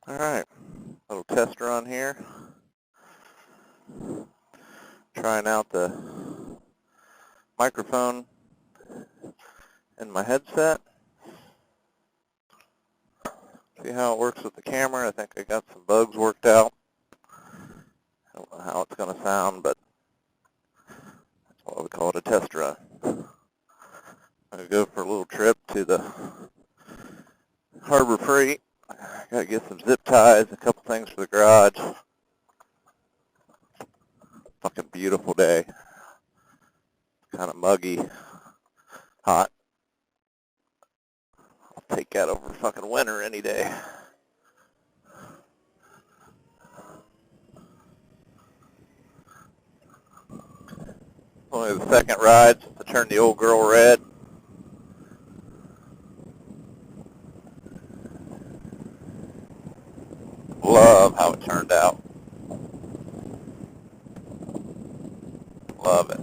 Alright, little test run here. Trying out the microphone in my headset. See how it works with the camera. I think I got some bugs worked out. I don't know how it's going to sound, but that's why we call it a test run. I'm going to go for a little trip to the Harbor Freight. Got to get some zip ties, a couple things for the garage. Fucking beautiful day. Kind of muggy, hot. I'll take that over fucking winter any day. Only the second ride to turn the old girl red. Love how it turned out. Love it.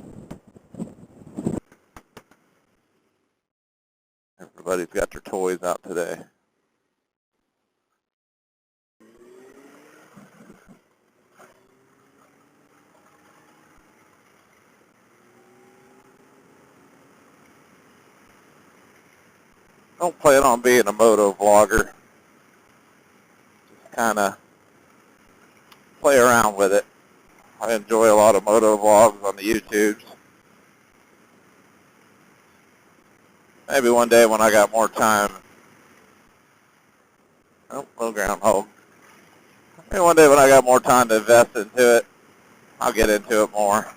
Everybody's got their toys out today. Don't plan on being a moto vlogger. Just kind of play around with it. I enjoy a lot of moto vlogs on the YouTubes. Maybe one day when I got more time. Oh, little groundhog. Maybe one day when I got more time to invest into it, I'll get into it more.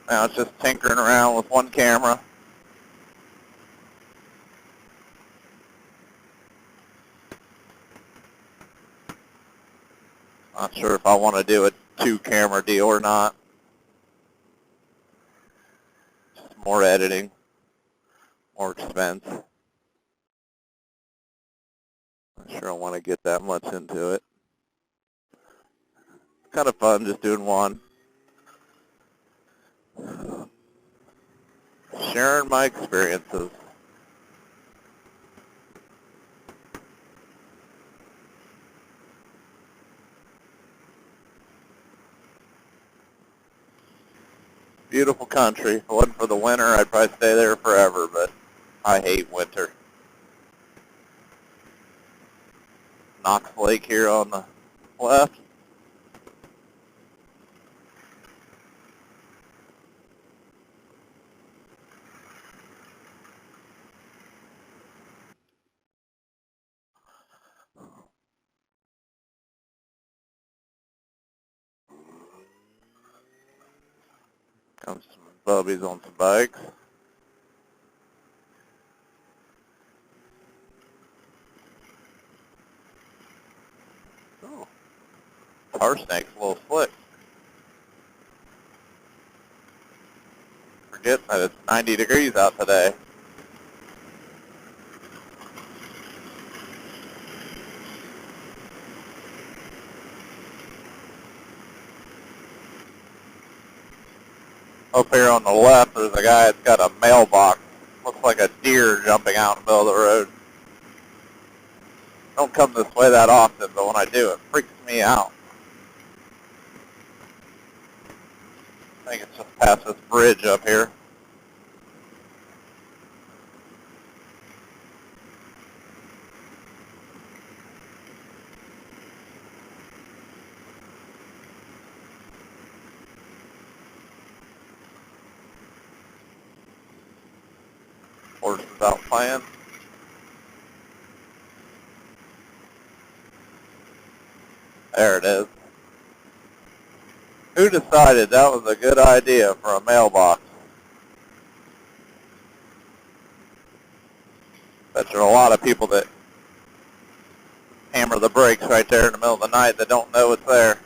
Now it's just tinkering around with one camera. Not sure if I want to do a 2-camera deal or not. Just more editing, more expense. Not sure I want to get that much into it. It's kind of fun just doing one. Sharing my experiences. Beautiful country. If it wasn't for the winter, I'd probably stay there forever, but I hate winter. Knox Lake here on the left. Comes some bubbies on some bikes. Oh, tar snake's a little slick. Forgetting that it's 90 degrees out today. Up here on the left, there's a guy that's got a mailbox. Looks like a deer jumping out in the middle of the road. Don't come this way that often, but when I do, it freaks me out. I think it's just past this bridge up here. Horses out playing. There it is. Who decided that was a good idea for a mailbox? Bet there are a lot of people that hammer the brakes right there in the middle of the night that don't know it's there.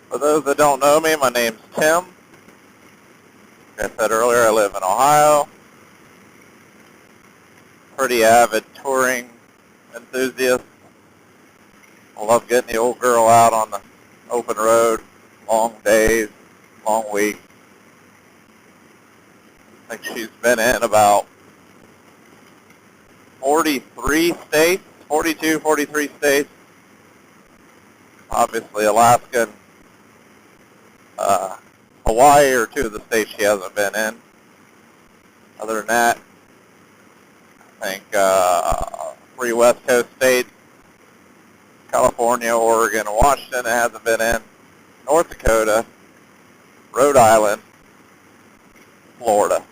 For those that don't know me, my name's Tim. Like I said earlier, I live in Ohio. Pretty avid touring enthusiast. I love getting the old girl out on the open road, long days, long weeks. I think she's been in about 43 states, 42, 43 states. Obviously Alaska and Hawaii are two of the states she hasn't been in. Other than that, I think 3 West Coast states, California, Oregon, and Washington it hasn't been in. North Dakota, Rhode Island, Florida.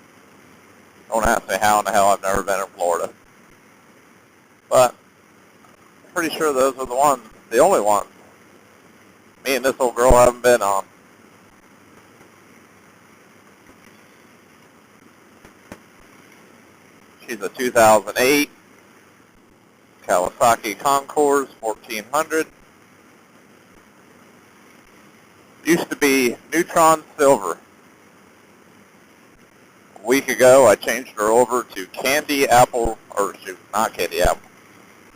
Don't ask me how in the hell I've never been in Florida. But I'm pretty sure those are the ones, the only ones me and this old girl haven't been on. She's a 2008 Kawasaki Concours 1400. Used to be Neutron Silver. A week ago, I changed her over to Candy Apple, or shoot, not Candy Apple,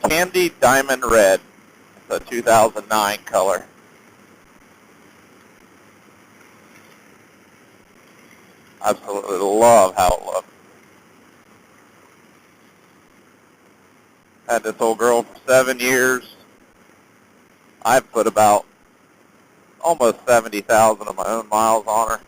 Candy Diamond Red. It's a 2009 color. Absolutely love how it looks. Had this old girl for 7 years. I've put about almost 70,000 of my own miles on her.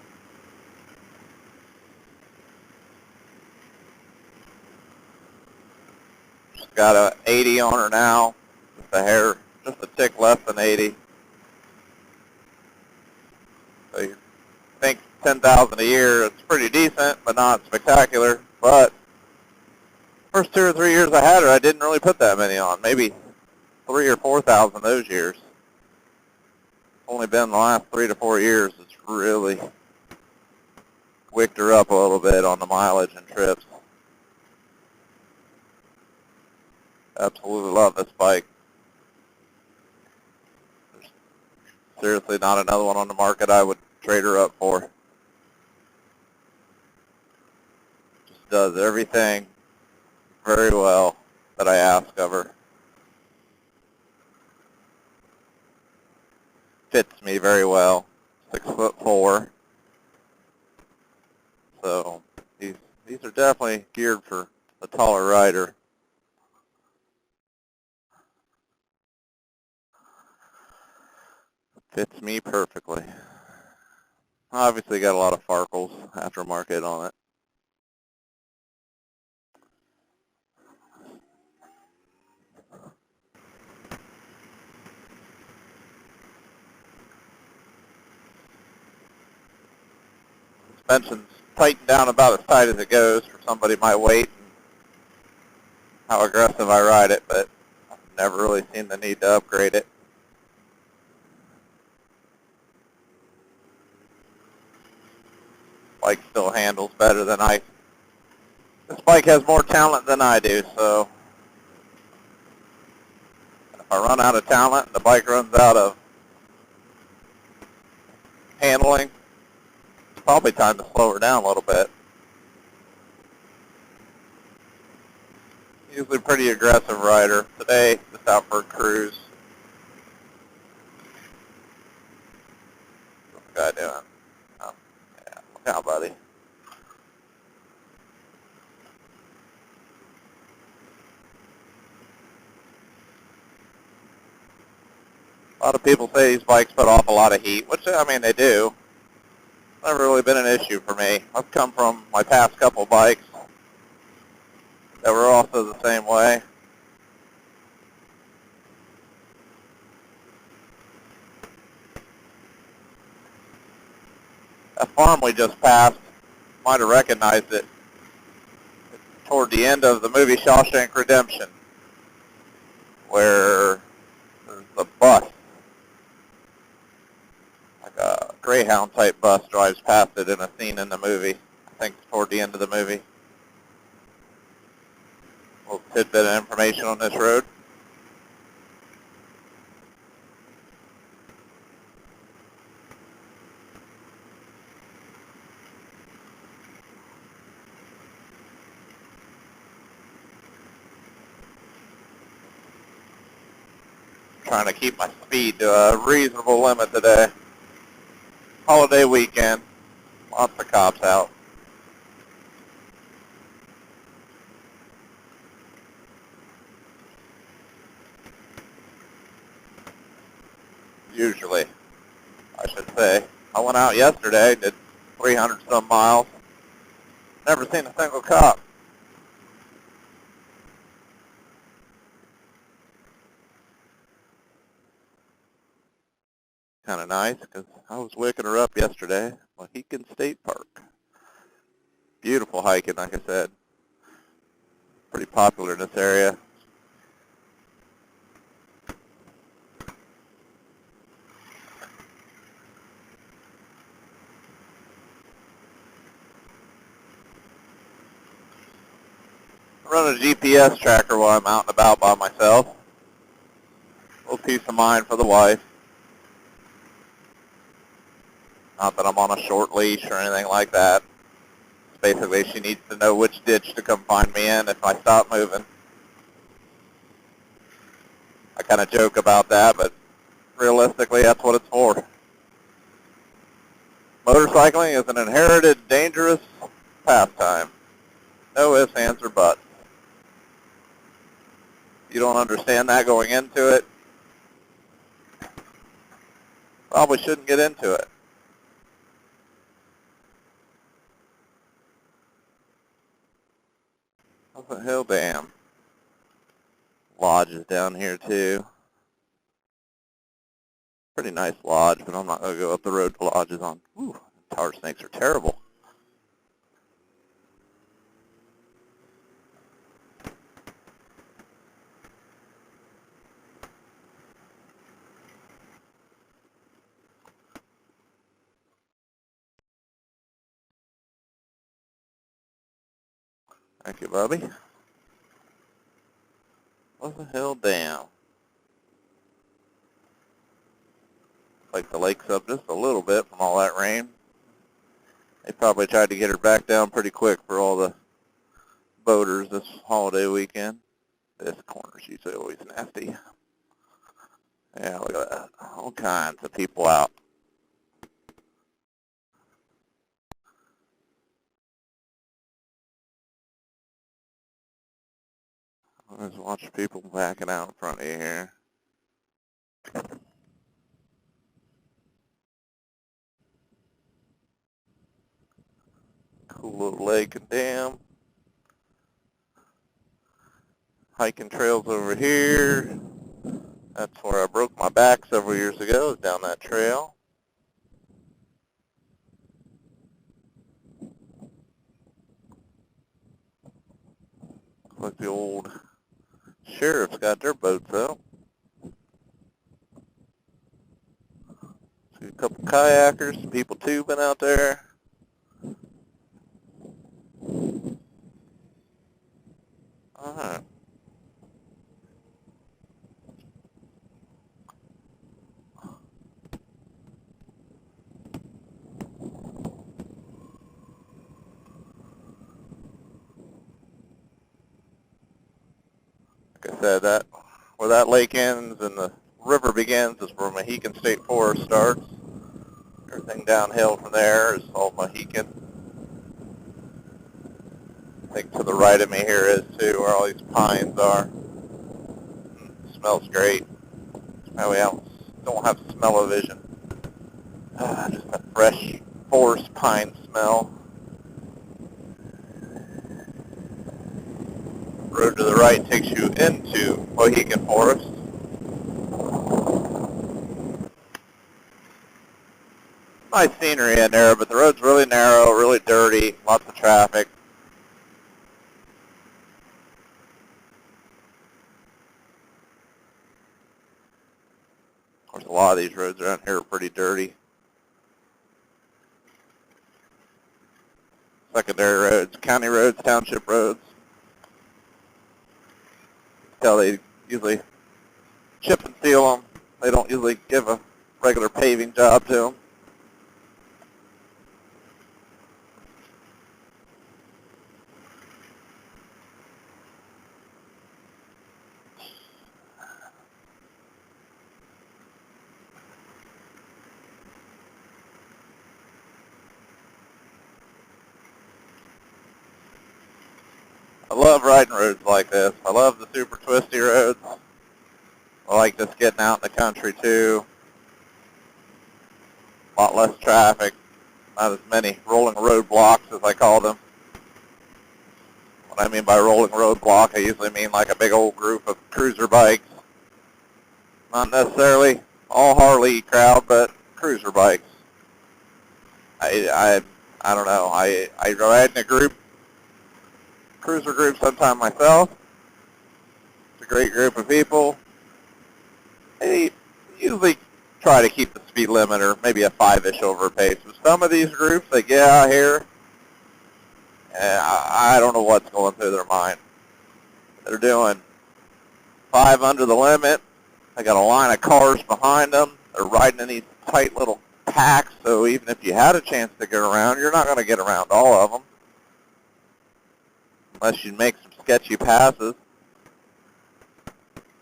She's got a 80 on her now, with the hair just a tick less than 80. So you think 10,000 a year, it's pretty decent, but not spectacular. But first 2 or 3 years I had her, I didn't really put that many on. Maybe 3,000 or 4,000 those years. Only been the last 3 to 4 years it's really wicked her up a little bit on the mileage and trips. Absolutely love this bike. There's seriously not another one on the market I would trade her up for. Just does everything very well that I ask of her. Fits me very well. 6'4". So these are definitely geared for a taller rider. Fits me perfectly. Obviously got a lot of Farkles aftermarket on it. Suspension's tightened down about as tight as it goes for somebody my weight and how aggressive I ride it, but I've never really seen the need to upgrade it. Bike still handles better than this bike has more talent than I do, so if I run out of talent and the bike runs out of handling, it's probably time to slow her down a little bit. Usually a pretty aggressive rider. Today, just out for a cruise. What's the guy doing? Oh, yeah, look out, buddy. A lot of people say these bikes put off a lot of heat, which, I mean, they do. Never really been an issue for me. I've come from my past couple bikes that were also the same way. That farm we just passed, might have recognized it. It's toward the end of the movie Shawshank Redemption, where there's a bus, like a Greyhound type bus drives past it in a scene in the movie. I think it's toward the end of the movie. A little tidbit of information on this road. Trying to keep my speed to a reasonable limit today. Holiday weekend, lots of cops out. usually, I should say. I went out yesterday, did 300 some miles, never seen a single cop. Kind of nice, because I was waking her up yesterday, Mohican State Park. Beautiful hiking, like I said. Pretty popular in this area. I run a GPS tracker while I'm out and about by myself. A little peace of mind for the wife. Not that I'm on a short leash or anything like that. Basically, she needs to know which ditch to come find me in if I stop moving. I kind of joke about that, but realistically, that's what it's for. Motorcycling is an inherited, dangerous pastime. No ifs, ands, or buts. You don't understand that going into it, probably shouldn't get into it. Pleasant Hill Dam. Lodge is down here too. Pretty nice lodge, but I'm not going to go up the road to lodges on. Ooh, tar snakes are terrible. Thank you, Bubby. Pleasant Hill Dam. Like the lake's up just a little bit from all that rain. They probably tried to get her back down pretty quick for all the boaters this holiday weekend. This corner's usually always nasty. Yeah, look at that. All kinds of people out. Just watch people backing out in front of you here. Cool little lake and dam. Hiking trails over here. That's where I broke my back several years ago, is down that trail. Looks like the old sheriff's got their boats out. See a couple kayakers, some people tubing out there. Alright. Like I said, that where that lake ends and the river begins is where Mohican State Forest starts. Everything downhill from there is all Mohican. I think to the right of me here is too, where all these pines are. It smells great. Probably don't have smell-o-vision. Just that fresh forest pine smell. Road to the right takes you into Mohican Forest. Nice scenery in there, but the road's really narrow, really dirty, lots of traffic. Of course, a lot of these roads around here are pretty dirty. Secondary roads, county roads, township roads. Tell they usually chip and seal them. They don't usually give a regular paving job to them. I love riding roads like this. I love the super twisty roads. I like just getting out in the country too. a lot less traffic, not as many rolling roadblocks as I call them. What I mean by rolling roadblock, I usually mean like a big old group of cruiser bikes. Not necessarily all Harley crowd, but cruiser bikes. I don't know. I ride in a group, cruiser group sometime myself. It's a great group of people. They usually try to keep the speed limit or maybe a 5-ish over pace. With some of these groups, they get out here, and I don't know what's going through their mind. They're doing 5 under the limit. They got a line of cars behind them. They're riding in these tight little packs, so even if you had a chance to get around, you're not going to get around all of them unless you make some sketchy passes.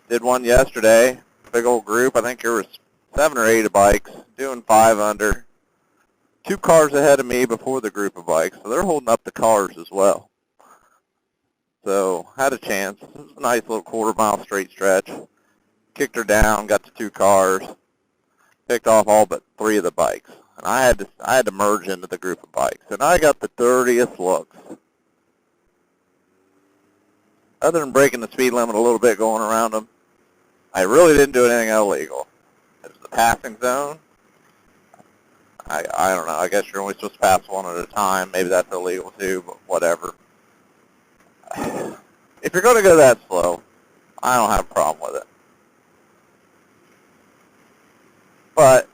Did one yesterday, big old group. I think there was 7 or 8 bikes doing 5 under. 2 cars ahead of me before the group of bikes, so they're holding up the cars as well. So had a chance. It was a nice little quarter-mile straight stretch. Kicked her down, got to 2 cars, picked off all but 3 of the bikes, and I had to merge into the group of bikes, and I got the dirtiest looks. Other than breaking the speed limit a little bit going around them, I really didn't do anything illegal. It was the passing zone. I don't know. I guess you're only supposed to pass one at a time. Maybe that's illegal too, but whatever. If you're going to go that slow, I don't have a problem with it. But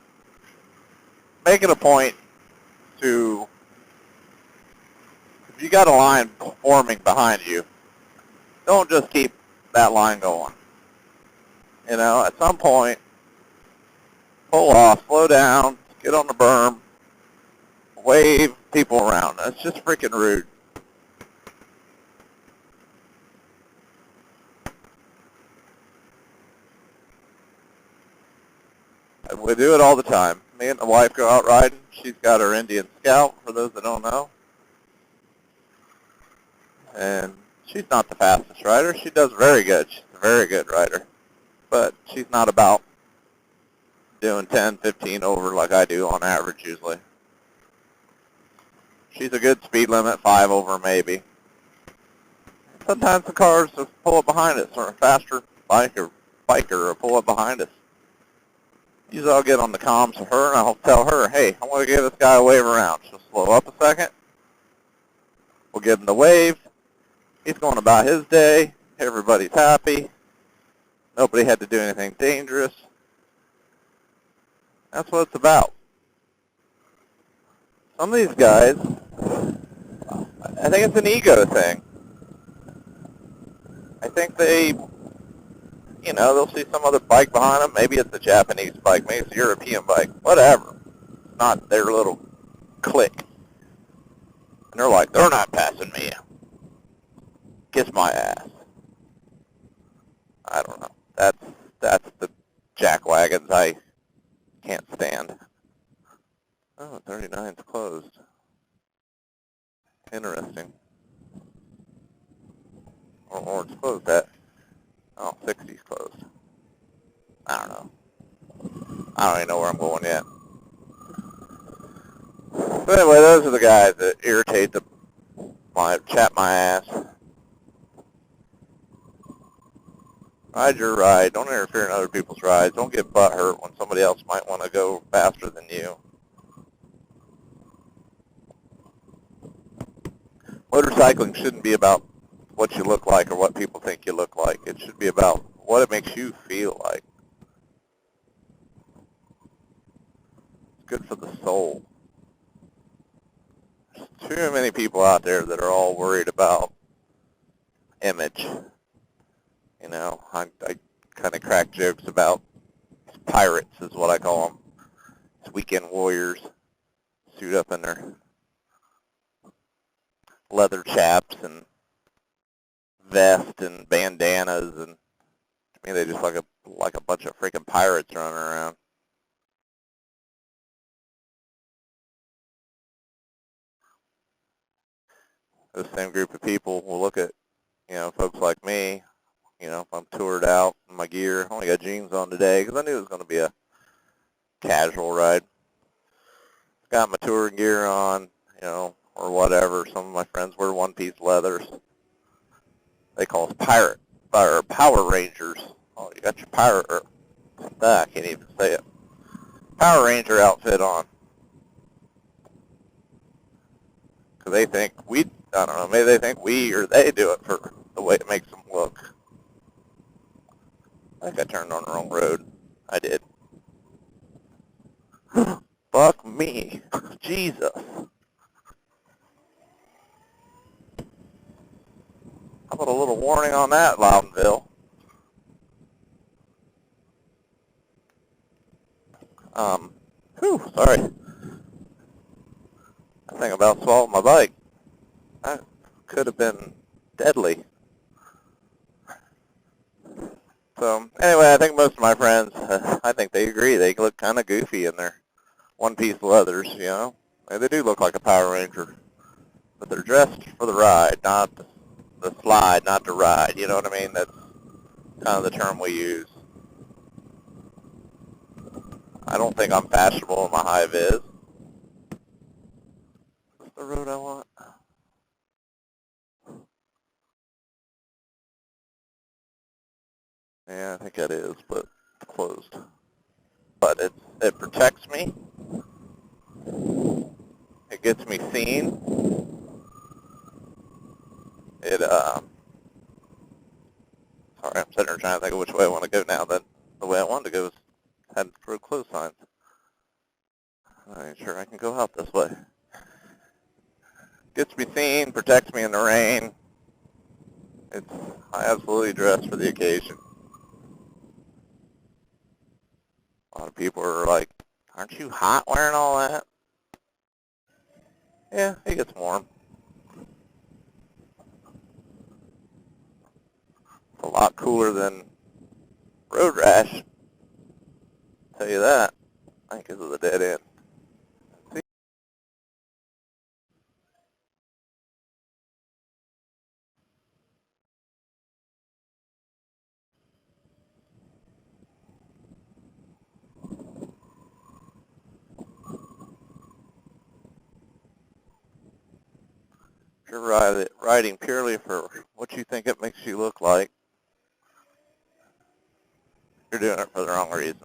make it a point to, if you got a line forming behind you, don't just keep that line going. You know, at some point, pull off, slow down, get on the berm, wave people around. That's just freaking rude. We do it all the time. Me and the wife go out riding. She's got her Indian Scout, for those that don't know. And she's not the fastest rider. She does very good. She's a very good rider. But she's not about doing 10, 15 over like I do on average usually. She's a good speed limit, 5 over maybe. Sometimes the cars just pull up behind us, or a faster biker will pull up behind us. Usually I'll get on the comms with her and I'll tell her, hey, I want to give this guy a wave around. She'll slow up a second. We'll give him the wave. He's going about his day. Everybody's happy. Nobody had to do anything dangerous. That's what it's about. Some of these guys, I think it's an ego thing. I think they, you know, they'll see some other bike behind them. Maybe it's a Japanese bike. Maybe it's a European bike. Whatever. It's not their little clique. And they're like, they're not passing me. Kiss my ass. I don't know. That's the jackwagons I can't stand. Oh, 39's closed. Interesting. Or it's closed at, oh, 60's closed. I don't know. I don't even know where I'm going yet. But anyway, those are the guys that irritate chat my ass. Ride your ride. Don't interfere in other people's rides. Don't get butt hurt when somebody else might want to go faster than you. Motorcycling shouldn't be about what you look like or what people think you look like. It should be about what it makes you feel like. It's good for the soul. There's too many people out there that are all worried about image. You know, I kind of crack jokes about pirates is what I call them. It's weekend warriors, suit up in their leather chaps and vest and bandanas, and to me they just like a bunch of freaking pirates running around. This same group of people will look at, you know, folks like me. You know, if I'm toured out in my gear, I only got jeans on today because I knew it was going to be a casual ride. got my touring gear on, you know, or whatever. Some of my friends wear one-piece leathers. They call us Power Rangers. Oh, you got your I can't even say it. Power Ranger outfit on. Because they think I don't know, maybe they think we or they do it for the way it makes them look. I think I turned on the wrong road. I did. Fuck me. Jesus. How about a little warning on that, Loudonville? Sorry. I think about swallowed my bike. That could have been deadly. So, anyway, I think most of my friends, I think they agree. They look kind of goofy in their one-piece leathers, you know. They do look like a Power Ranger. But they're dressed for the ride, not the slide, not the ride. You know what I mean? That's kind of the term we use. I don't think I'm fashionable in my high-vis. Is this the road I want? Yeah, I think it is, but it's closed. But it protects me. It gets me seen. Sorry, I'm sitting here trying to think of which way I want to go now. That the way I wanted to go is heading for closed signs. I'm not sure I can go out this way. Gets me seen, protects me in the rain. I absolutely dress for the occasion. A lot of people are like, aren't you hot wearing all that? Yeah, it gets warm. It's a lot cooler than road rash. I'll tell you that. I think because of the dead end. See? If you're riding purely for what you think it makes you look like, you're doing it for the wrong reasons.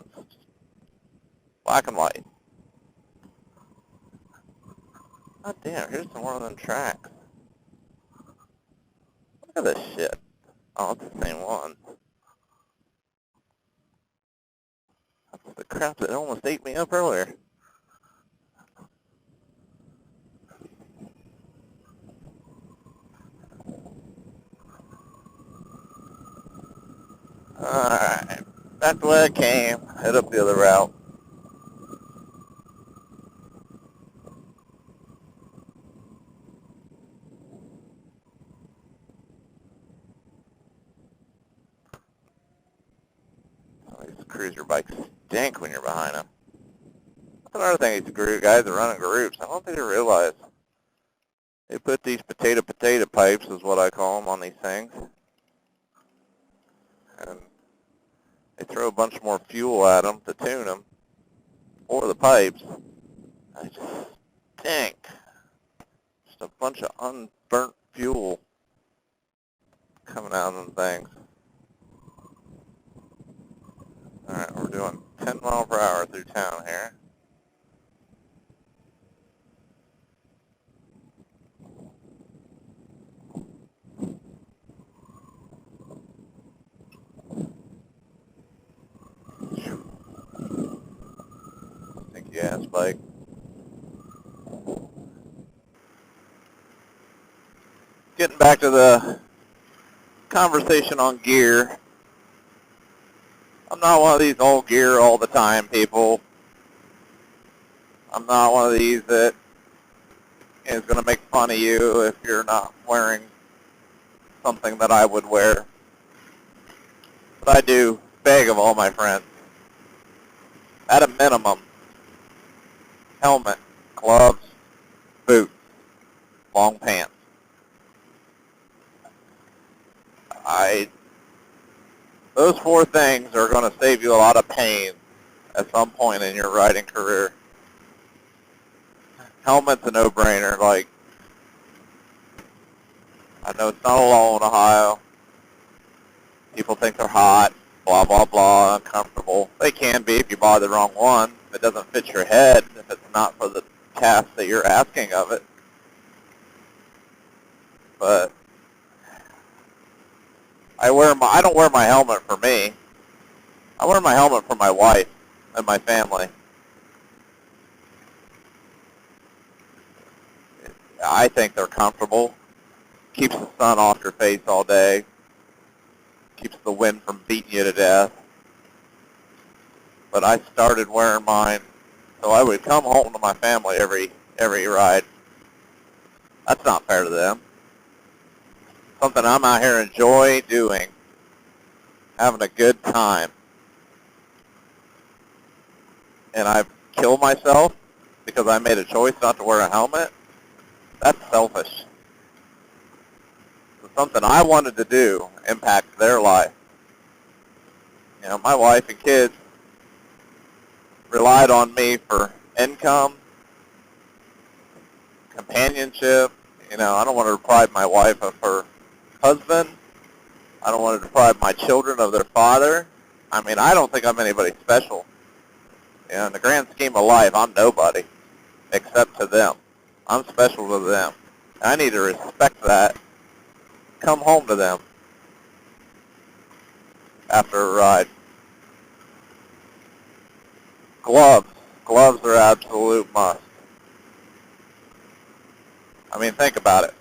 Black and white. God damn, here's some more of them tracks. Look at this shit. Oh, it's the same one. That's the crap that almost ate me up earlier. Alright, back the way I came, head up the other route. These cruiser bikes stink when you're behind them. That's another thing these guys that run in groups, I don't think they realize. They put these potato pipes, is what I call them, on these things. And they throw a bunch more fuel at them to tune them, or the pipes. They just stink. Just a bunch of unburnt fuel coming out of them things. Alright, we're doing 10 miles per hour through town here. Stinky ass bike. Getting back to the conversation on gear. I'm not one of these all gear all the time people. I'm not one of these that is going to make fun of you if you're not wearing something that I would wear. But I do beg of all my friends, at a minimum, helmet, gloves, boots, long pants. Those four things are going to save you a lot of pain at some point in your riding career. helmet's a no-brainer. Like, I know it's not a law in Ohio. People think they're hot, blah, blah, blah, uncomfortable. They can be if you buy the wrong one. If it doesn't fit your head, if it's not for the task that you're asking of it. But I don't wear my helmet for me. I wear my helmet for my wife and my family. I think they're comfortable. Keeps the sun off your face all day. Keeps the wind from beating you to death. But I started wearing mine so I would come home to my family every ride. That's not fair to them. Something I'm out here enjoy doing, having a good time. And I've killed myself because I made a choice not to wear a helmet. That's selfish. So something I wanted to do impacts their life. You know, my wife and kids relied on me for income, companionship. You know, I don't want to deprive my wife of her husband. I don't want to deprive my children of their father. I mean, I don't think I'm anybody special. You know, in the grand scheme of life, I'm nobody except to them. I'm special to them. I need to respect that. Come home to them after a ride. Gloves. Gloves are absolute must. I mean, think about it.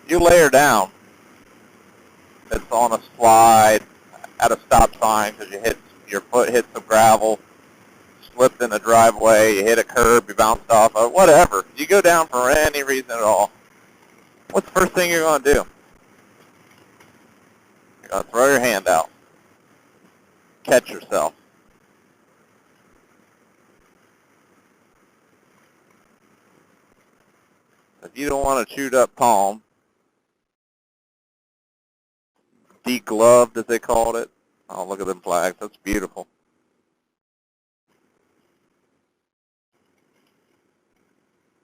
You lay her down. It's on a slide at a stop sign because your foot hit some gravel, slipped in the driveway, you hit a curb, you bounced off of it, whatever. You go down for any reason at all. What's the first thing you're going to do? You're going to throw your hand out. Catch yourself. If you don't want a chewed up palm, degloved as they called it. Oh, look at them flags. That's beautiful.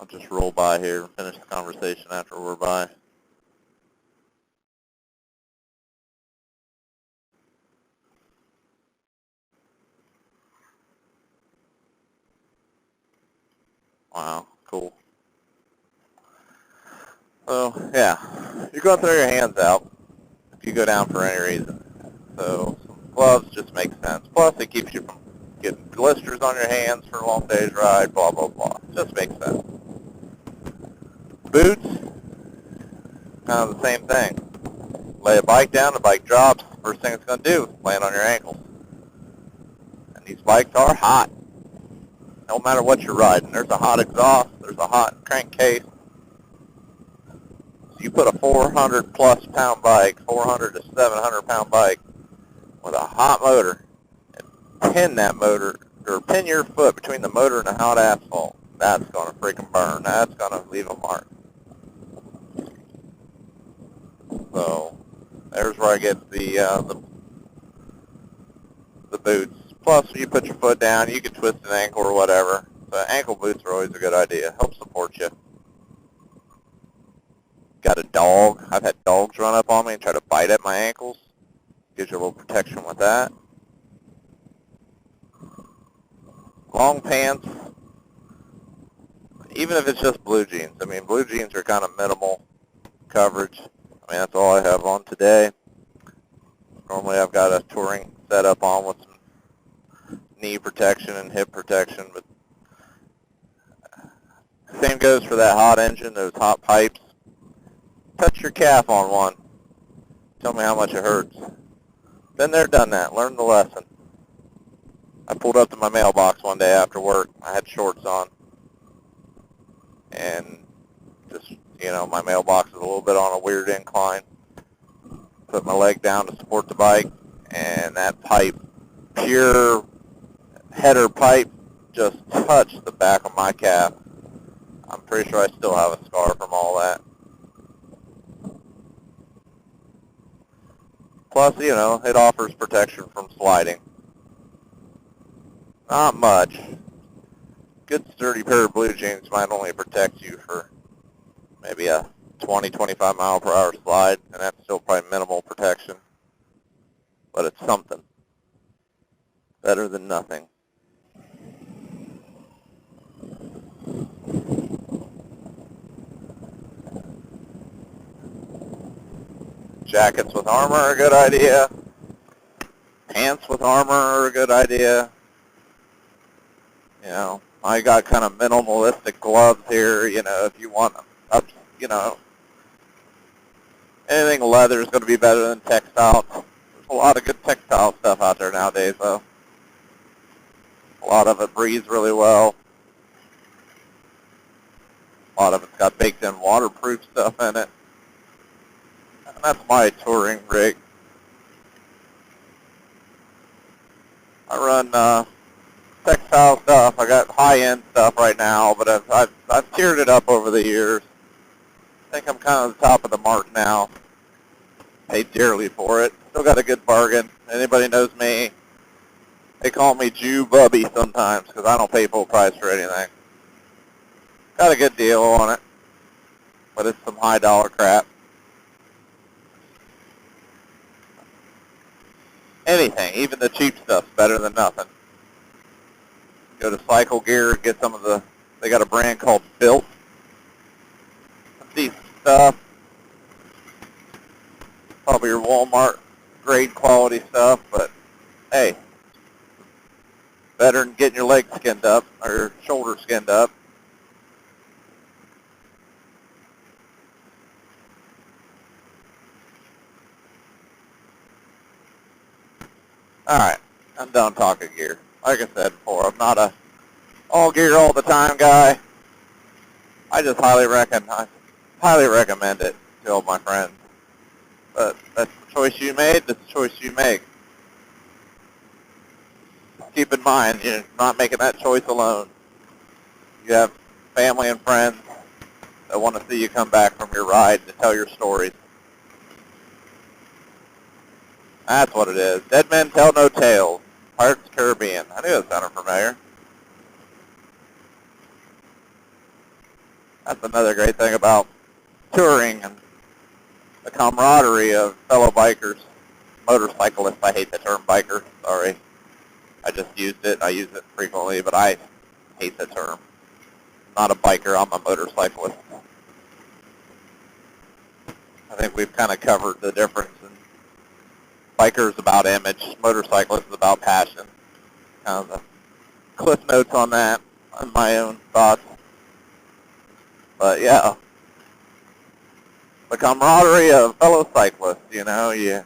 I'll just roll by here and finish the conversation after we're by. Wow, cool. So, yeah, you're going to throw your hands out if you go down for any reason. So, some gloves just make sense. Plus, it keeps you from getting blisters on your hands for a long day's ride, blah, blah, blah. Just makes sense. Boots, kind of the same thing. Lay a bike down, the bike drops. First thing it's going to do is land on your ankles. And these bikes are hot. No matter what you're riding. There's a hot exhaust. There's a hot crankcase. So you put a 400-plus pound bike, 400 to 700-pound bike, with a hot motor, and pin that motor, or pin your foot between the motor and the hot asphalt. That's going to freaking burn. That's going to leave a mark. So there's where I get the boots. Plus, when you put your foot down, you can twist an ankle or whatever. So ankle boots are always a good idea. Help support you. Got a dog. I've had dogs run up on me and try to bite at my ankles. Gives you a little protection with that. Long pants. Even if it's just blue jeans. I mean, blue jeans are kind of minimal coverage. I mean, that's all I have on today. Normally I've got a touring setup on with some knee protection and hip protection, but same goes for that hot engine, those hot pipes. Touch your calf on one. Tell me how much it hurts. Been there, done that. Learned the lesson. I pulled up to my mailbox one day after work. I had shorts on. And just, you know, my mailbox is a little bit on a weird incline. Put my leg down to support the bike, and that pipe, pure header pipe, just touched the back of my calf. I'm pretty sure I still have a scar from all that. Plus, you know, it offers protection from sliding. Not much. good sturdy pair of blue jeans might only protect you for maybe a 20, 25 mile per hour slide, and that's still probably minimal protection. But it's something. Better than nothing. Jackets with armor are a good idea. Pants with armor are a good idea. You know, I got kind of minimalistic gloves here. You know, if you want up, you know, anything leather is going to be better than textiles. There's a lot of good textile stuff out there nowadays, though. A lot of it breathes really well. A lot of it's got baked-in waterproof stuff in it. And that's my touring rig. I run textile stuff. I got high-end stuff right now, but I've tiered it up over the years. I think I'm kind of the top of the mark now. Paid dearly for it. Still got a good bargain. Anybody knows me, they call me Jew Bubby sometimes because I don't pay full price for anything. Got a good deal on it, but it's some high dollar crap. Anything, even the cheap stuff's better than nothing. Go to Cycle Gear, get some of the, they got a brand called Built. Some decent stuff. Probably your Walmart grade quality stuff, but hey, better than getting your legs skinned up or your shoulders skinned up. Alright, I'm done talking gear. Like I said before, I'm not a all gear all the time guy. I just highly recommend it to all my friends. But that's the choice you made, that's the choice you make. Keep in mind, you're not making that choice alone. You have family and friends that want to see you come back from your ride to tell your stories. That's what it is. Dead Men Tell No Tales. Pirates of the Caribbean. I knew that sounded familiar. That's another great thing about touring and the camaraderie of fellow bikers. Motorcyclists. I hate the term biker. Sorry. I just used it. I use it frequently, but I hate the term. I'm not a biker. I'm a motorcyclist. I think we've kind of covered the difference. Bikers about image, motorcyclists about passion. Kind of the cliff notes on that, on my own thoughts. But yeah, the camaraderie of fellow cyclists, you know, you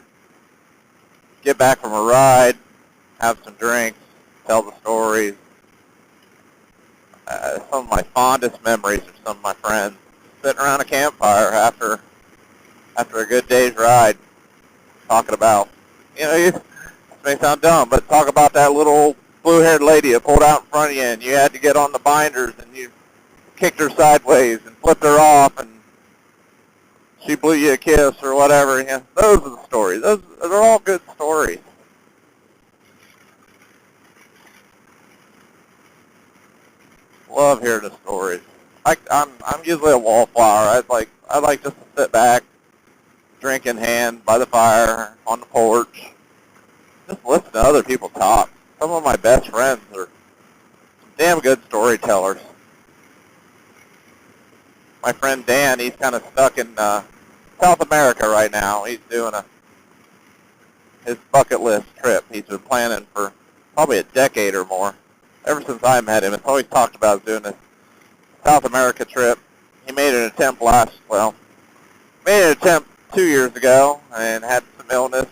get back from a ride, have some drinks, tell the stories. Some of my fondest memories are some of my friends sitting around a campfire after a good day's ride, talking about, you know, this may sound dumb, but talk about that little blue-haired lady that pulled out in front of you and you had to get on the binders and you kicked her sideways and flipped her off and she blew you a kiss or whatever. You know, those are the stories. Those are all good stories. Love hearing the stories. I'm usually a wallflower. I like just to sit back, drink in hand by the fire on the porch, just listen to other people talk. Some of my best friends are some damn good storytellers. My friend Dan, he's kind of stuck in South America right now. He's doing his bucket list trip. He's been planning for probably a decade or more. Ever since I met him, it's always talked about doing this South America trip. He made an attempt 2 years ago and had some illness.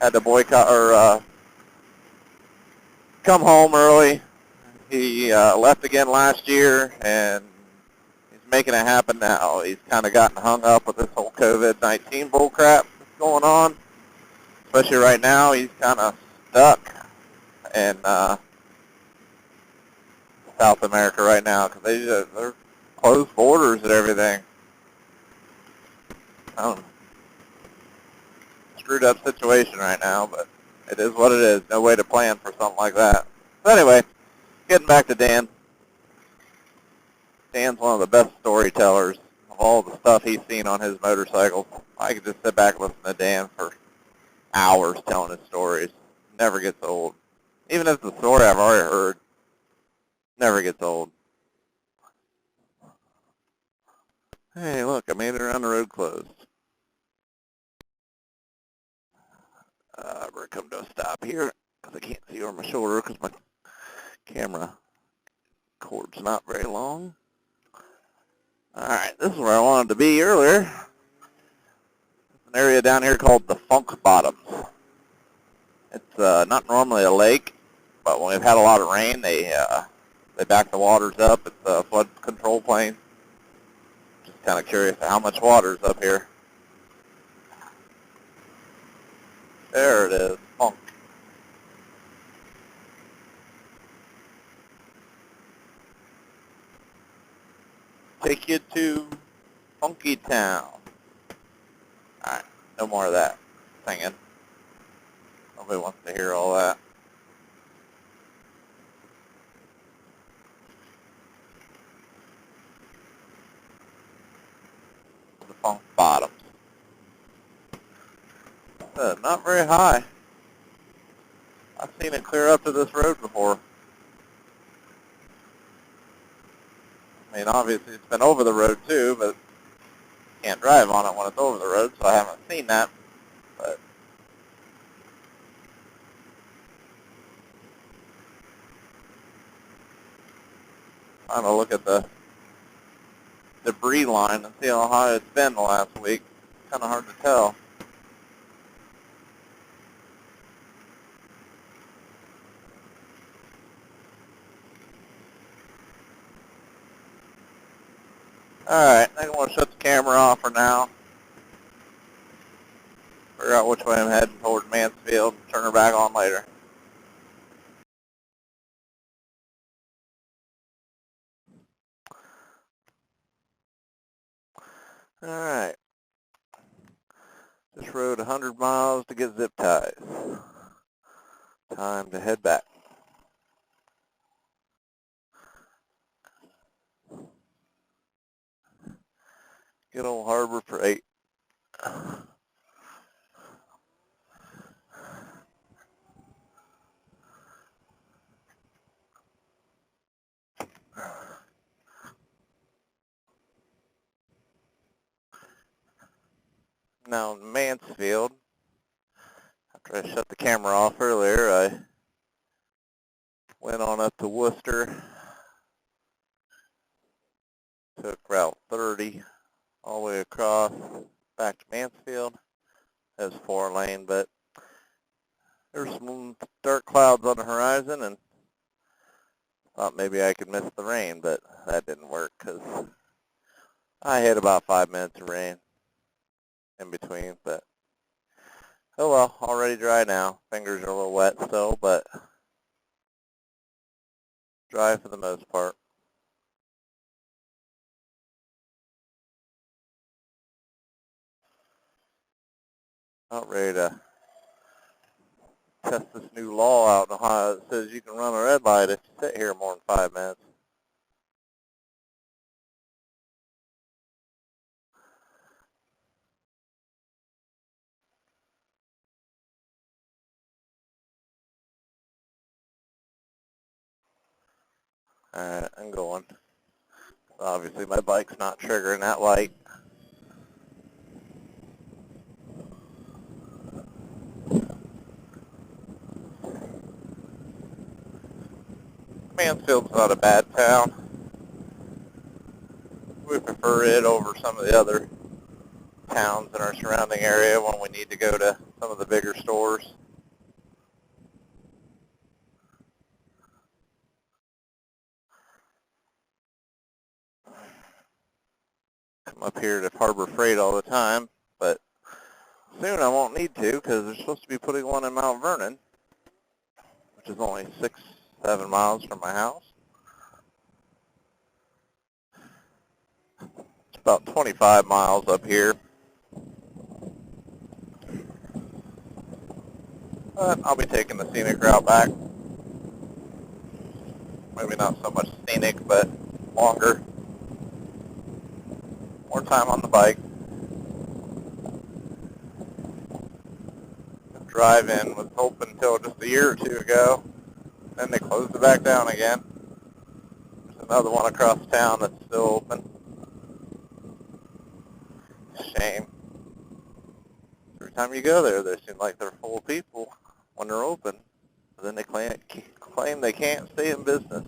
Had to boycott or come home early. He left again last year, and he's making it happen now. He's kind of gotten hung up with this whole COVID-19 bullcrap that's going on. Especially right now, he's kind of stuck in South America right now because they're closed borders and everything. Screwed up situation right now, but it is what it is. No way to plan for something like that. So anyway, getting back to Dan. Dan's one of the best storytellers of all the stuff he's seen on his motorcycles. I could just sit back and listen to Dan for hours telling his stories. Never gets old. Even if it's a story I've already heard, never gets old. Hey, look, I made it around the road closed. We're come to a stop here because I can't see over my shoulder because my camera cord's not very long. All right, this is where I wanted to be earlier. It's an area down here called the Funk Bottoms. It's not normally a lake, but when we've had a lot of rain, they back the waters up. It's a flood control plain. Just kind of curious how much water's up here. There it is, Funk. Take you to Funky Town. Alright, no more of that singing. Nobody wants to hear all that. The Funk Bottoms. Not very high. I've seen it clear up to this road before. I mean, obviously it's been over the road too, but you can't drive on it when it's over the road, so I haven't seen that. But I'm trying to look at the debris line and see how high it's been the last week. It's kind of hard to tell. Alright, I think I'm going to shut the camera off for now. Figure out which way I'm heading towards Mansfield and turn her back on later. Alright. Just rode 100 miles to get zip ties. Time to head back. Good old Harbor for 8. Now in Mansfield, after I shut the camera off earlier, I went on up to Worcester, took Route 30 all the way across back to Mansfield. It was 4-lane, but there's some dark clouds on the horizon, and thought maybe I could miss the rain, but that didn't work because I had about 5 minutes of rain in between. But oh well, already dry now. Fingers are a little wet still, but dry for the most part. About ready to test this new law out in Ohio that says you can run a red light if you sit here more than 5 minutes. Alright, I'm going. Obviously my bike's not triggering that light. Mansfield's not a bad town. We prefer it over some of the other towns in our surrounding area when we need to go to some of the bigger stores. Come up here to Harbor Freight all the time, but soon I won't need to because they're supposed to be putting one in Mount Vernon, which is only 6-7 miles from my house. It's about 25 miles up here. But I'll be taking the scenic route back. Maybe not so much scenic, but longer. more time on the bike. The drive-in was open until just a year or two ago. Then they closed it back down again. There's another one across town that's still open. Shame. Every time you go there, they seem like they're full of people when they're open. But then they claim they can't stay in business.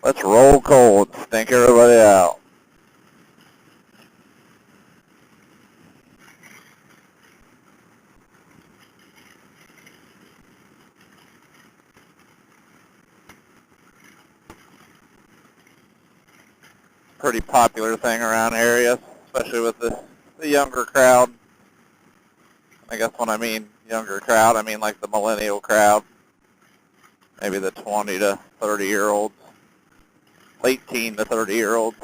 Let's roll cold, stink everybody out. Pretty popular thing around areas, especially with the younger crowd. I guess when I mean younger crowd, I mean like the millennial crowd. Maybe the 20 to 30-year-olds, late teen to 30-year-olds.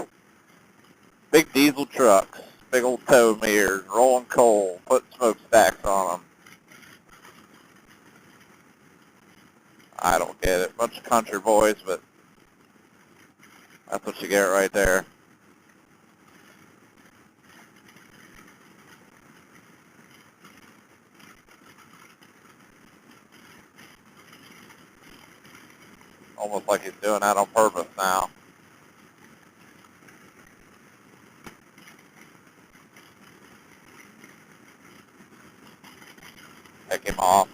Big diesel trucks, big old tow mirrors, rolling coal, putting smokestacks on them. I don't get it. Bunch of country boys, but that's what you get right there. Almost like he's doing that on purpose now. Take him off.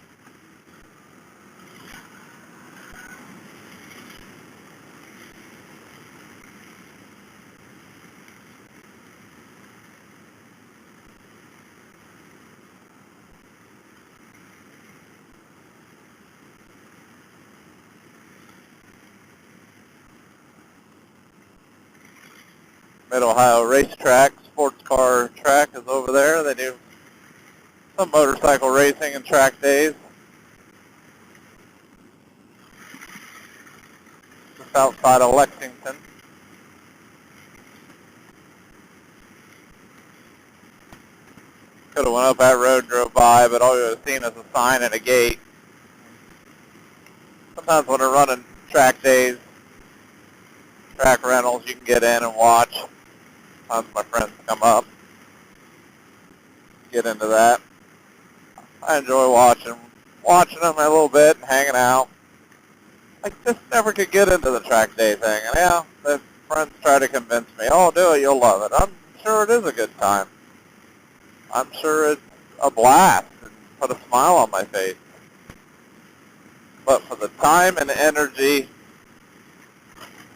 Mid-Ohio Racetrack, sports car track is over there. They do some motorcycle racing and track days. Just outside of Lexington. Could have went up that road and drove by, but all you would have seen is a sign and a gate. Sometimes when they're running track days, track rentals, you can get in and watch. Sometimes my friends come up, get into that. I enjoy watching them a little bit and hanging out. I just never could get into the track day thing. And yeah, the friends try to convince me, oh, do it, you'll love it. I'm sure it is a good time. I'm sure it's a blast and put a smile on my face. But for the time and energy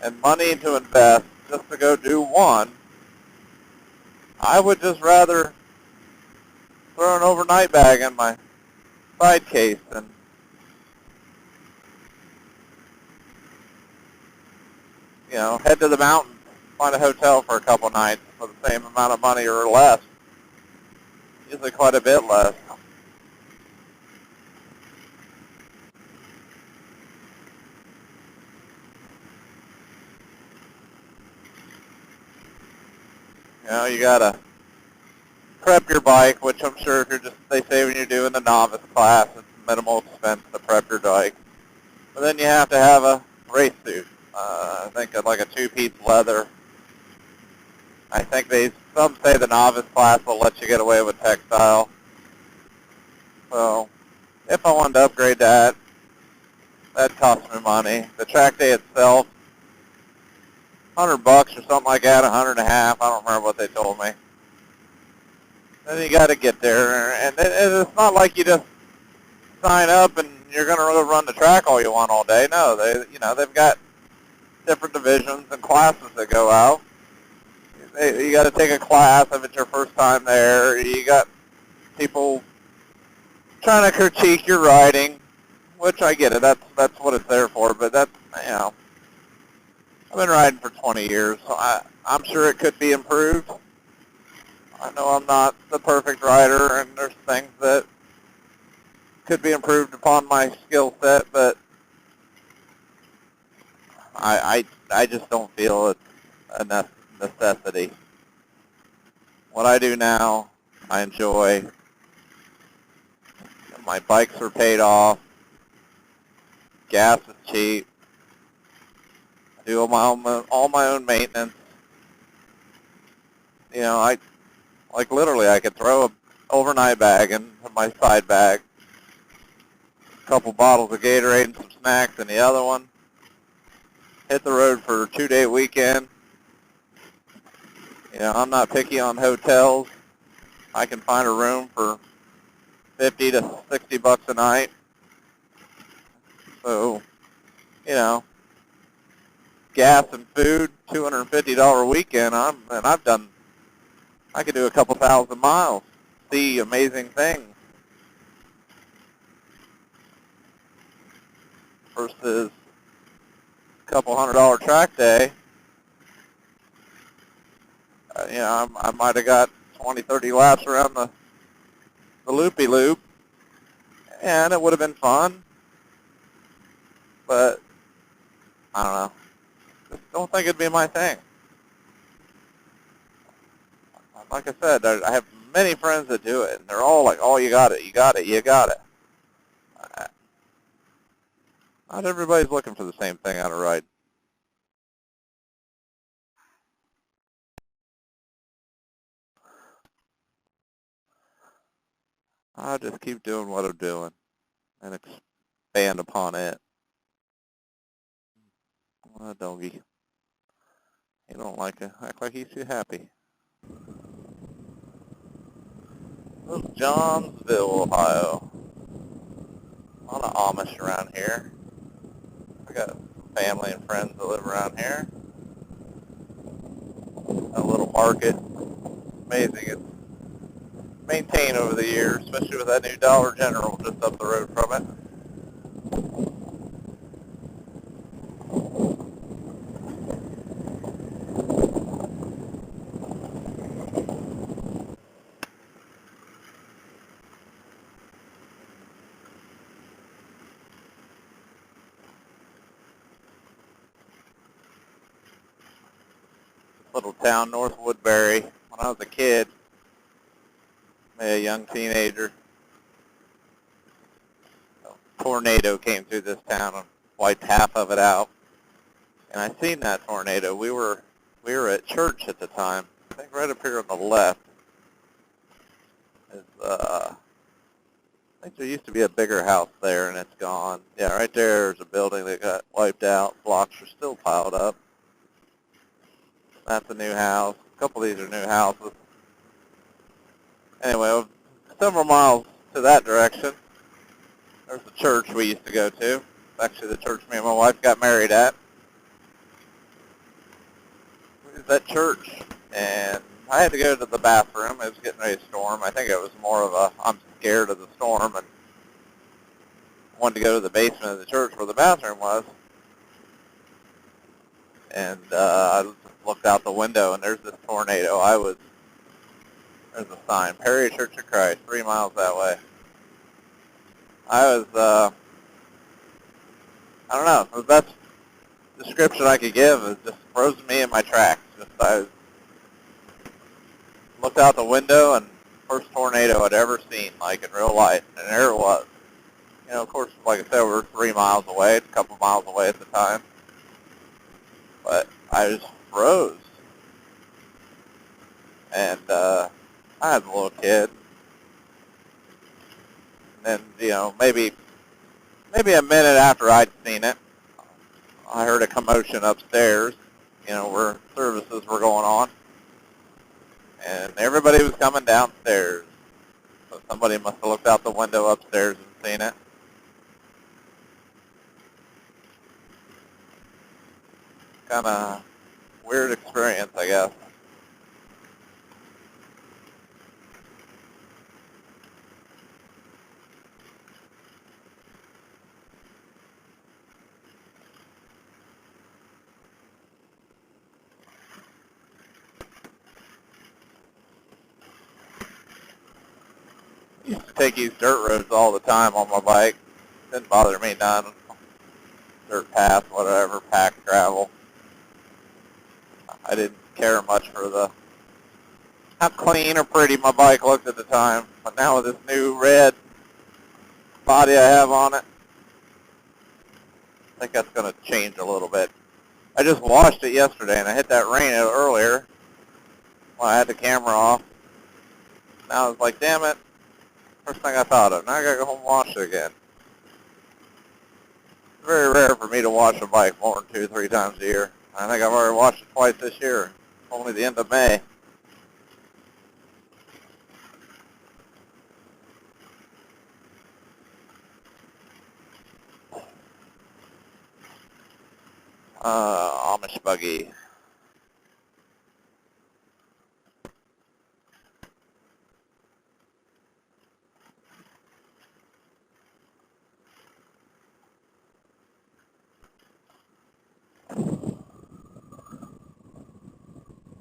and money to invest just to go do one, I would just rather throw an overnight bag in my side case and head to the mountains, find a hotel for a couple nights, for the same amount of money or less. Usually quite a bit less. You know, you gotta prep your bike, which I'm sure if you're just, they say when you're doing the novice class, it's minimal expense to prep your bike. But then you have to have a race suit. I think like a two-piece leather. I think some say the novice class will let you get away with textile. So if I wanted to upgrade that, that'd cost me money. The track day itself, $100 or something like that, 100 and a half. I don't remember what they told me. Then you got to get there, and it's not like you just sign up and you're going to run the track all you want all day. No, they've got different divisions and classes that go out. You got to take a class if it's your first time there. You got people trying to critique your riding, which I get it. That's what it's there for. But that's, I've been riding for 20 years, so I'm sure it could be improved. I know I'm not the perfect rider, and there's things that could be improved upon my skill set, but I just don't feel it's a necessity. What I do now, I enjoy. My bikes are paid off. Gas is cheap. I do all my own maintenance. Literally, I could throw an overnight bag in my side bag, a couple bottles of Gatorade and some snacks in the other one, hit the road for a 2-day weekend. I'm not picky on hotels. I can find a room for $50 to $60 a night. So, gas and food, $250 a weekend. I could do a couple thousand miles, see amazing things. Versus a couple $100 track day. I might have got 20, 30 laps around the loopy-loop, and it would have been fun, but I don't know. Just don't think it'd be my thing. Like I said, I have many friends that do it, and they're all like, oh, you got it, you got it, you got it. Not everybody's looking for the same thing out of ride. I'll just keep doing what I'm doing and expand upon it. Oh, doggy. He don't like it. Act like he's too happy. This is Johnsville, Ohio. A lot of Amish around here. I got family and friends that live around here. A little market. Amazing. It's maintained over the years, especially with that new Dollar General just up the road from it. Little town north of Woodbury. When I was a kid, maybe a young teenager, a tornado came through this town and wiped half of it out. And I seen that tornado. We were at church at the time. I think right up here on the left is I think there used to be a bigger house there, and it's gone. Yeah, right there's a building that got wiped out. Blocks are still piled up. That's a new house. A couple of these are new houses. Anyway, several miles to that direction, there's a church we used to go to. It's actually the church me and my wife got married at. We was at church, and I had to go to the bathroom. It was getting ready to storm. I think it was more of a, I'm scared of the storm, and wanted to go to the basement of the church where the bathroom was. And I looked out the window, and there's this tornado. There's a sign, Perry Church of Christ, 3 miles that way. I was, I don't know, the best description I could give is just frozen me in my tracks. I looked out the window, and first tornado I'd ever seen, like in real life, and there it was. You know, of course, like I said, we were 3 miles away, a couple miles away at the time, but I just froze. And I was a little kid, and then, you know, maybe a minute after I'd seen it, I heard a commotion upstairs, you know, where services were going on, and everybody was coming downstairs. So somebody must have looked out the window upstairs and seen it. Kind of weird experience, I guess. I used to take these dirt roads all the time on my bike. Didn't bother me none. Dirt path, whatever, packed gravel. I didn't care much for how clean or pretty my bike looked at the time. But now with this new red body I have on it, I think that's going to change a little bit. I just washed it yesterday, and I hit that rain earlier when I had the camera off. Now I was like, damn it. First thing I thought of. Now I got to go home and wash it again. It's very rare for me to wash a bike more than 2 or 3 times a year. I think I've already washed it twice this year. Only the end of May. Amish buggy.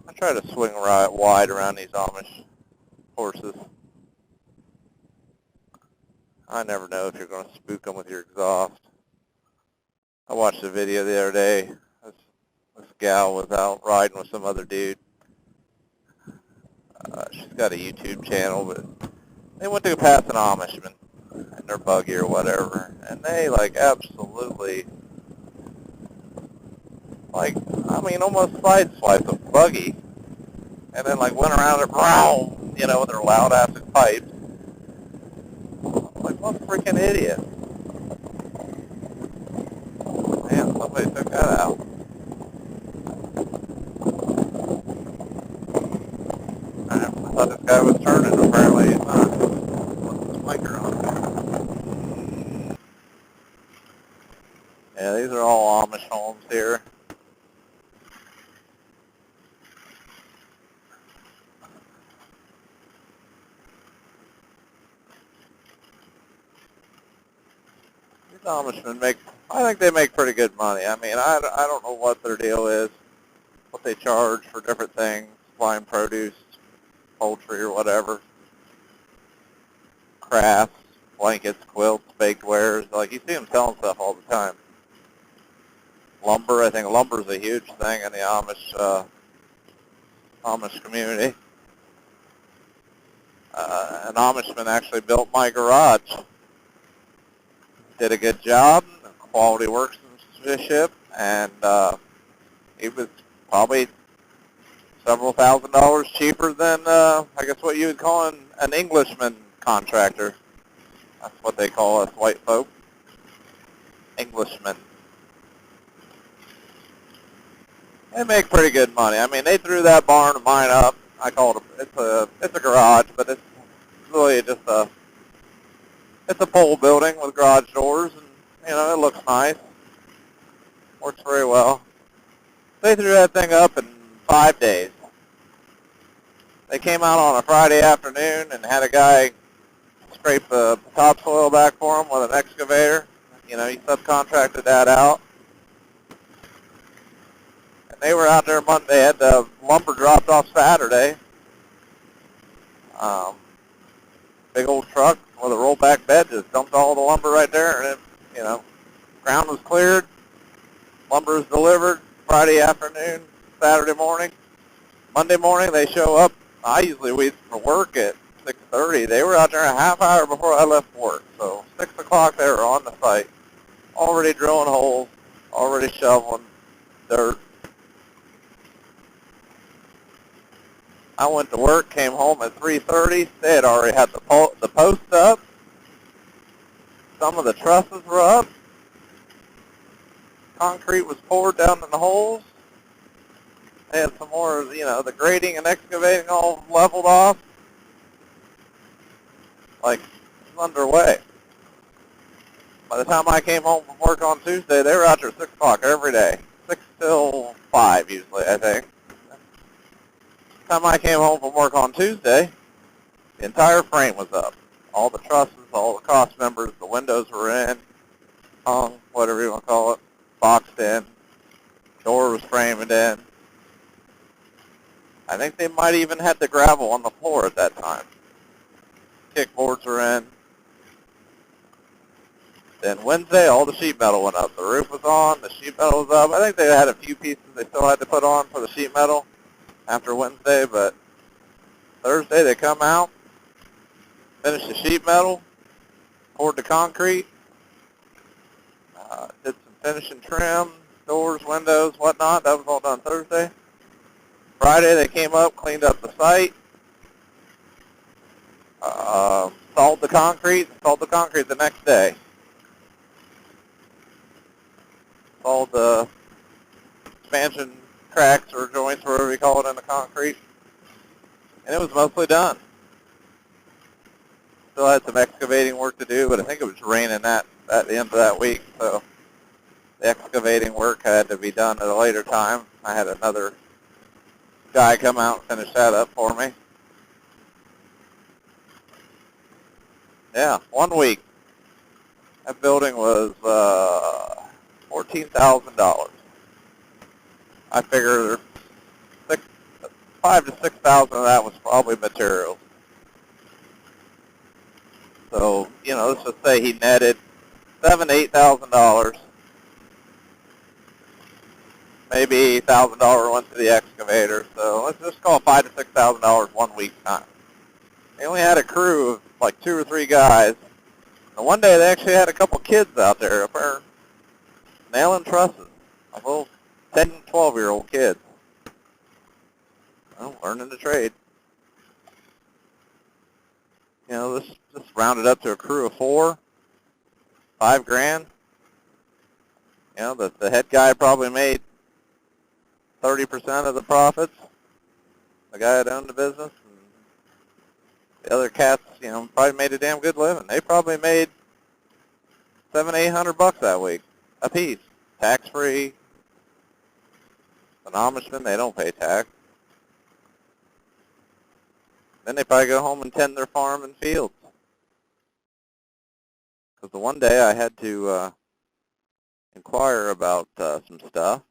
I try to swing right wide around these Amish horses. I never know if you're going to spook them with your exhaust. I watched a video the other day. This gal was out riding with some other dude. She's got a YouTube channel, but they went to go past an Amishman in their buggy or whatever, and they like absolutely, like, I mean, almost sideswiped the buggy, and then like went around it, you know, with their loud ass pipes. Like, what freaking idiot. Man, somebody took that out. I thought this guy was turning. Apparently he's not. Put the blinker on. Yeah, these are all Amish homes here. These Amishmen I think they make pretty good money. I mean, I don't know what their deal is, what they charge for different things, flying produce, poultry or whatever, crafts, blankets, quilts, baked wares. Like, you see them selling stuff all the time. Lumber, I think lumber is a huge thing in the Amish community. An Amishman actually built my garage. Did a good job, quality workmanship, and he was probably several $1,000s cheaper than, I guess what you would call an Englishman contractor. That's what they call us white folk. Englishmen. They make pretty good money. I mean, they threw that barn of mine up. I call it it's a garage, but it's really just it's a pole building with garage doors, and you know, it looks nice. Works very well. They threw that thing up in 5 days. They came out on a Friday afternoon and had a guy scrape the topsoil back for them with an excavator. You know, he subcontracted that out. They were out there Monday. They had the lumber dropped off Saturday. Big old truck with a rollback bed just dumped all the lumber right there, and it, ground was cleared. Lumber is delivered Friday afternoon, Saturday morning. Monday morning they show up. I usually leave for work at 6:30. They were out there a half hour before I left work. So 6 o'clock they were on the site, already drilling holes, already shoveling dirt. I went to work, came home at 3:30. They had already had the posts up. Some of the trusses were up. Concrete was poured down in the holes. They had some more, the grading and excavating all leveled off. Like, it's underway. By the time I came home from work on Tuesday, they were out there 6 o'clock every day. 6 till 5 usually, I think. By the time I came home from work on Tuesday, the entire frame was up. All the trusses, all the cross members, the windows were in, hung, whatever you want to call it, boxed in. Door was framed in. I think they might even had the gravel on the floor at that time. Kickboards were in. Then Wednesday, all the sheet metal went up. The roof was on, the sheet metal was up. I think they had a few pieces they still had to put on for the sheet metal after Wednesday, but Thursday they come out, finished the sheet metal, poured the concrete, did some finishing trim, doors, windows, whatnot. That was all done Thursday. Friday they came up, cleaned up the site, installed the concrete the next day. Installed the expansion cracks or joints, whatever you call it, in the concrete. And it was mostly done. Still had some excavating work to do, but I think it was raining at the end of that week, so the excavating work had to be done at a later time. I had another guy come out and finish that up for me. Yeah, 1 week. That building was $14,000. I figure 5,000 to 6,000 of that was probably materials. So, let's just say he netted $7,000 to $8,000. Maybe $1,000 went to the excavator. So let's just call it $5,000 to $6,000 1 week's time. They only had a crew of like 2 or 3 guys. And one day they actually had a couple kids out there up there nailing trusses. Like little 10, 12-year-old kids. Well, learning the trade. This rounded up to a crew of 4, $5,000. The head guy probably made 30% of the profits. The guy that owned the business. And the other cats, probably made a damn good living. They probably made $700-800 that week a piece, tax-free. An Amishman, they don't pay tax. Then they probably go home and tend their farm and fields. Because the one day I had to inquire about some stuff.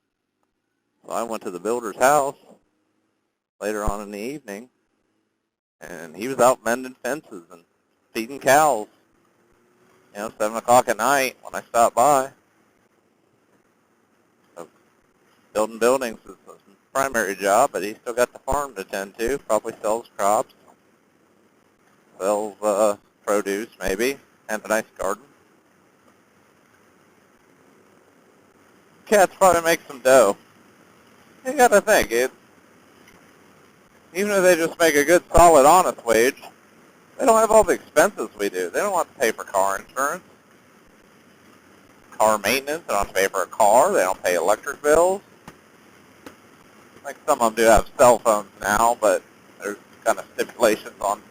So I went to the builder's house later on in the evening, and he was out mending fences and feeding cows. 7 o'clock at night when I stopped by. So building buildings is his primary job, but he's still got the farm to tend to. Probably sells crops, sells produce maybe, and a nice garden. Cats probably make some dough. You got to think, even if they just make a good, solid, honest wage, they don't have all the expenses we do. They don't have to pay for car insurance, car maintenance. They don't have to pay for a car. They don't pay electric bills. I think some of them do have cell phones now, but there's kind of stipulations on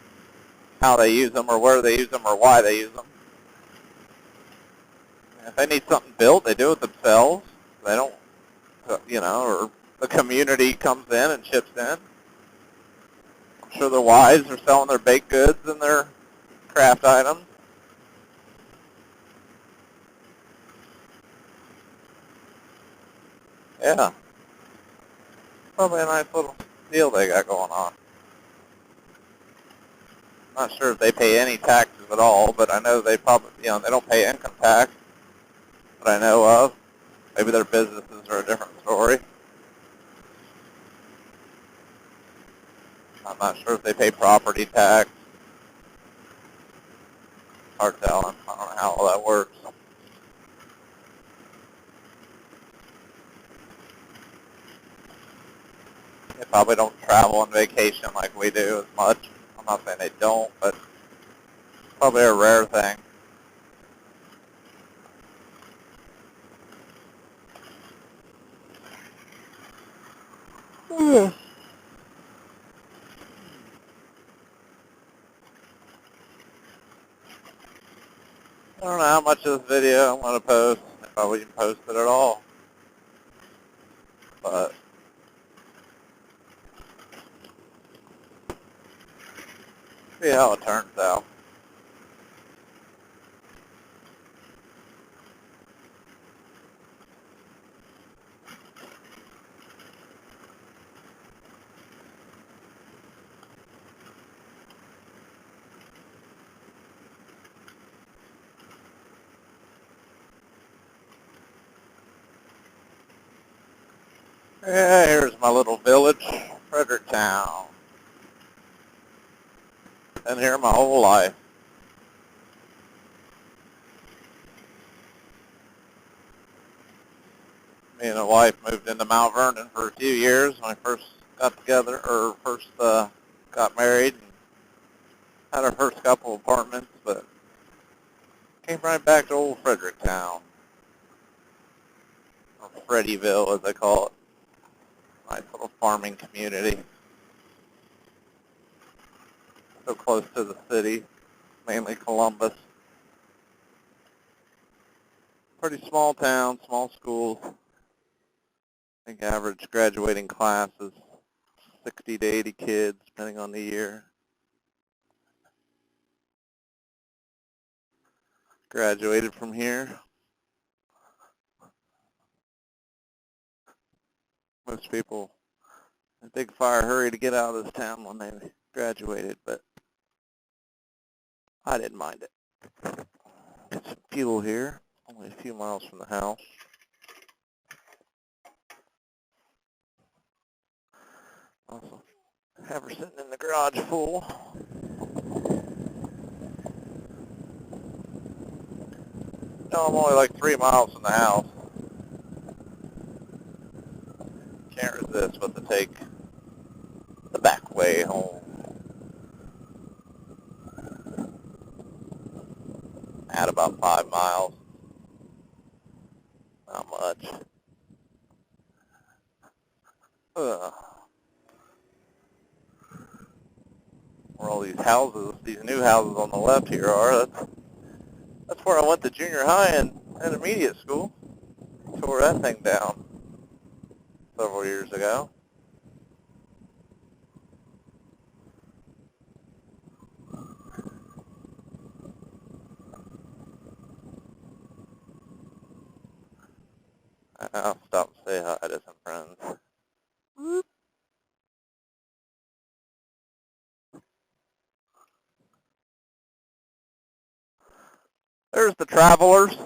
how they use them or where they use them or why they use them. If they need something built, they do it themselves. They don't, or the community comes in and chips in. I'm sure the wives are selling their baked goods and their craft items. Yeah. Probably a nice little deal they got going on. Not sure if they pay any taxes at all, but I know they probably, they don't pay income tax that I know of. Maybe their businesses are a different story. I'm not sure if they pay property tax. Hard telling. I don't know how all that works. They probably don't travel on vacation like we do as much. I'm not saying they don't, but it's probably a rare thing. I don't know how much of this video I'm going to post, if I would even post it at all. But see how it turns out. Yeah, here's my little village, Fredericktown. Been here my whole life. Me and my wife moved into Mount Vernon for a few years when we first got together, or first got married and had our first couple apartments, but came right back to old Fredericktown, or Freddyville as they call it. Nice little farming community. So close to the city, mainly Columbus. Pretty small town, small schools. I think average graduating class is 60 to 80 kids, depending on the year. Graduated from here. Most people, a big fire hurry to get out of this town when they graduated, but I didn't mind it. Get some fuel here, only a few miles from the house. Also have her sitting in the garage full. No, I'm only like 3 miles from the house. Can't resist but to take the back way home. At about 5 miles. Not much. Ugh. Where all these houses, these new houses on the left here are, that's where I went to junior high and intermediate school. Tore that thing down several years ago. I'll stop and say hi to some friends. There's the Travelers.